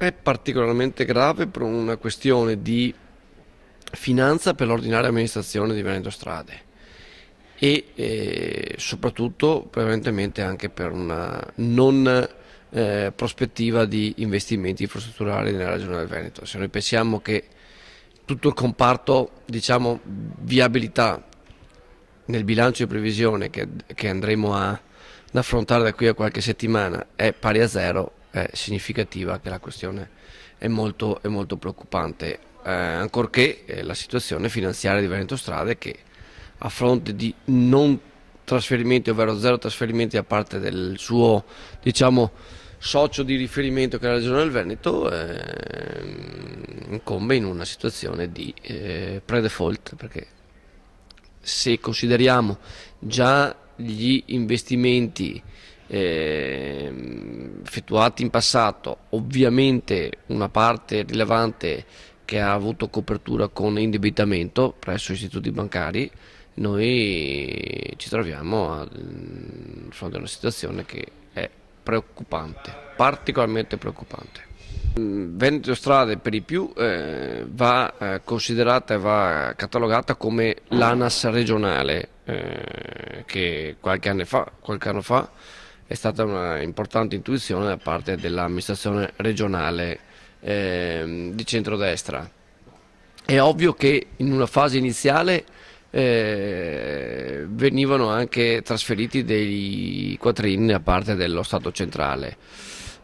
è particolarmente grave per una questione di finanza per l'ordinaria amministrazione di Veneto Strade e soprattutto prevalentemente anche per una non prospettiva di investimenti infrastrutturali nella regione del Veneto. Se noi pensiamo che tutto il comparto, diciamo, viabilità nel bilancio di previsione che andremo ad affrontare da qui a qualche settimana è pari a zero, è significativa che la questione è molto preoccupante, ancorché la situazione finanziaria di Veneto Strade, che a fronte di non trasferimenti, ovvero zero trasferimenti da parte del suo, diciamo, socio di riferimento che è la Regione del Veneto, incombe in una situazione di pre-default, perché se consideriamo già gli investimenti effettuati in passato, ovviamente una parte rilevante che ha avuto copertura con indebitamento presso istituti bancari, noi ci troviamo a fronte a una situazione che è preoccupante, particolarmente preoccupante. Veneto Strade per i più va considerata e va catalogata come l'ANAS regionale, che qualche anno fa è stata una importante intuizione da parte dell'amministrazione regionale di centrodestra. È ovvio che in una fase iniziale venivano anche trasferiti dei quattrini da parte dello Stato centrale.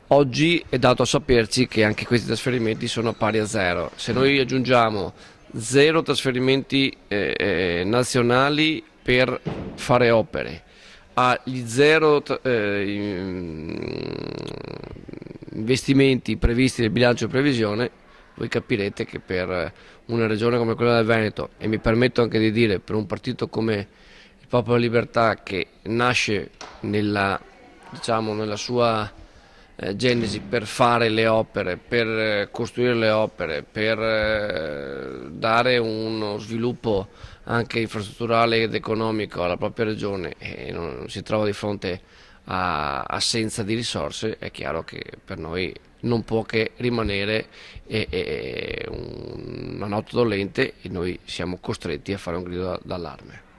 Oggi è dato a saperci che anche questi trasferimenti sono pari a zero. Se noi aggiungiamo zero trasferimenti nazionali per fare opere, agli zero investimenti previsti nel bilancio di previsione, voi capirete che per una regione come quella del Veneto, e mi permetto anche di dire per un partito come il Popolo della Libertà, che nasce nella, diciamo, nella sua genesi per fare le opere, per costruire le opere, per dare uno sviluppo anche infrastrutturale ed economico alla propria regione, e non si trova di fronte a assenza di risorse, è chiaro che per noi non può che rimanere una nota dolente, e noi siamo costretti a fare un grido d'allarme.